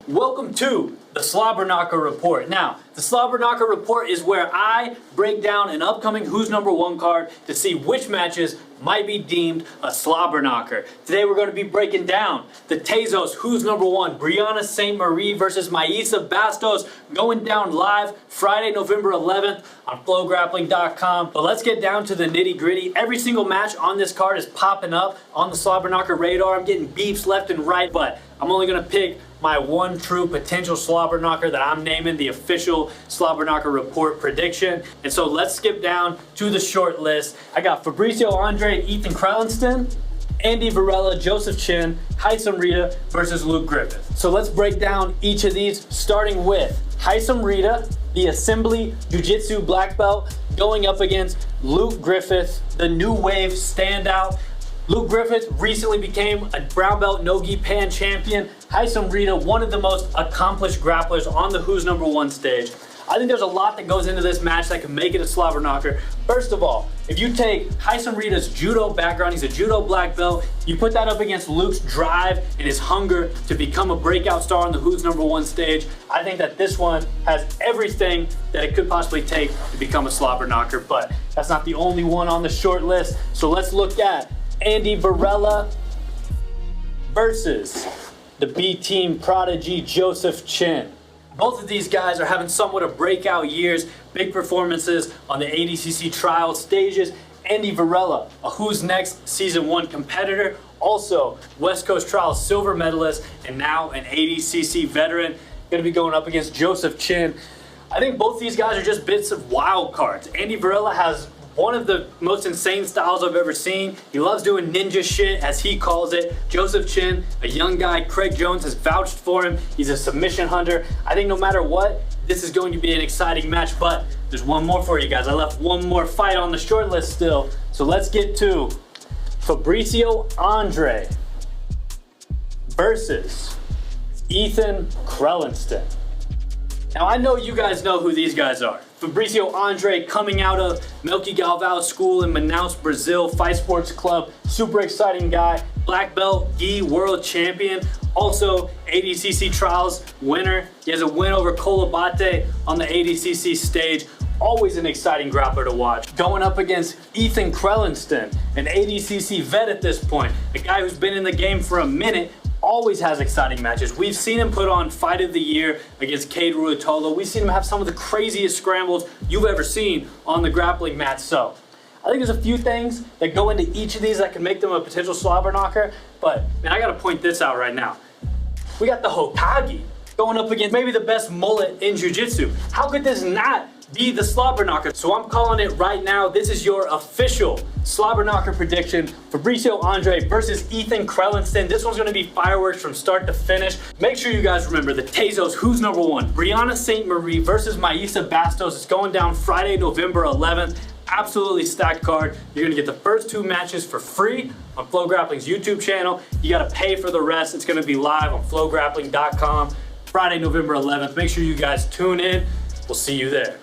Welcome to the Slobberknocker Report. Now, the Slobberknocker Report is where I break down an upcoming Who's Number One card to see which matches might be deemed a Slobberknocker. Today we're going to be breaking down the Tezos Who's Number One, Brianna St. Marie versus Maisa Bastos, going down live Friday, November 11th on FloGrappling.com. But let's get down to the nitty gritty. Every single match on this card is popping up on the Slobberknocker radar. I'm getting beeps left and right, but I'm only going to pick my one true potential Slobberknocker that I'm naming the official Slobberknocker Report prediction. And so let's skip down to the short list. I got Fabricio Andre, Ethan Krellinston, Andy Varela, Joseph Chin, Haisam Rita versus Luke Griffith. So let's break down each of these, starting with Haisam Rita, the Assembly Jiu-Jitsu black belt, going up against Luke Griffith, the new wave standout. Luke Griffith recently became a brown belt no-gi pan champion. Haisam Rita, one of the most accomplished grapplers on the Who's Number One stage. I think there's a lot that goes into this match that can make it a Slobberknocker. First of all, if you take Haisam Rita's judo background, he's a judo black belt, you put that up against Luke's drive and his hunger to become a breakout star on the Who's Number One stage, I think that this one has everything that it could possibly take to become a Slobberknocker. But that's not the only one on the short list. So let's look at Andy Varela versus the B-Team prodigy Joseph Chin. Both of these guys are having somewhat of breakout years, big performances on the ADCC trial stages. Andy Varela, a Who's Next Season 1 competitor, also West Coast Trial silver medalist, and now an ADCC veteran, going to be going up against Joseph Chin. I think both these guys are just bits of wild cards. Andy Varela has one of the most insane styles I've ever seen. He loves doing ninja shit, as he calls it. Joseph Chin, a young guy, Craig Jones has vouched for him. He's a submission hunter. I think no matter what, this is going to be an exciting match, but there's one more for you guys. I left one more fight on the short list still. So let's get to Fabricio Andre versus Ethan Krellinston. Now, I know you guys know who these guys are. Fabricio Andre, coming out of Melky Galvao School in Manaus, Brazil, Fight Sports Club, super exciting guy, black belt, gi world champion, also ADCC trials winner. He has a win over Kolabate on the ADCC stage. Always an exciting grappler to watch. Going up against Ethan Krellinston, an ADCC vet at this point, a guy who's been in the game for a minute, always has exciting matches. We've seen him put on Fight of the Year against Cade Ruotolo. We've seen him have some of the craziest scrambles you've ever seen on the grappling mat. So I think there's a few things that go into each of these that can make them a potential Slobberknocker. But man, I gotta point this out right now. We got the Hokage going up against maybe the best mullet in jiu-jitsu. How could this not be the Slobberknocker? So I'm calling it right now. This is your official Slobberknocker prediction. Fabricio Andre versus Ethan Krellinston. This one's gonna be fireworks from start to finish. Make sure you guys remember the Tezos Who's Number One, Brianna St. Marie versus Maisa Bastos. It's going down Friday, November 11th. Absolutely stacked card. You're gonna get the first two matches for free on FloGrappling's YouTube channel. You gotta pay for the rest. It's gonna be live on FloGrappling.com Friday, November 11th. Make sure you guys tune in. We'll see you there.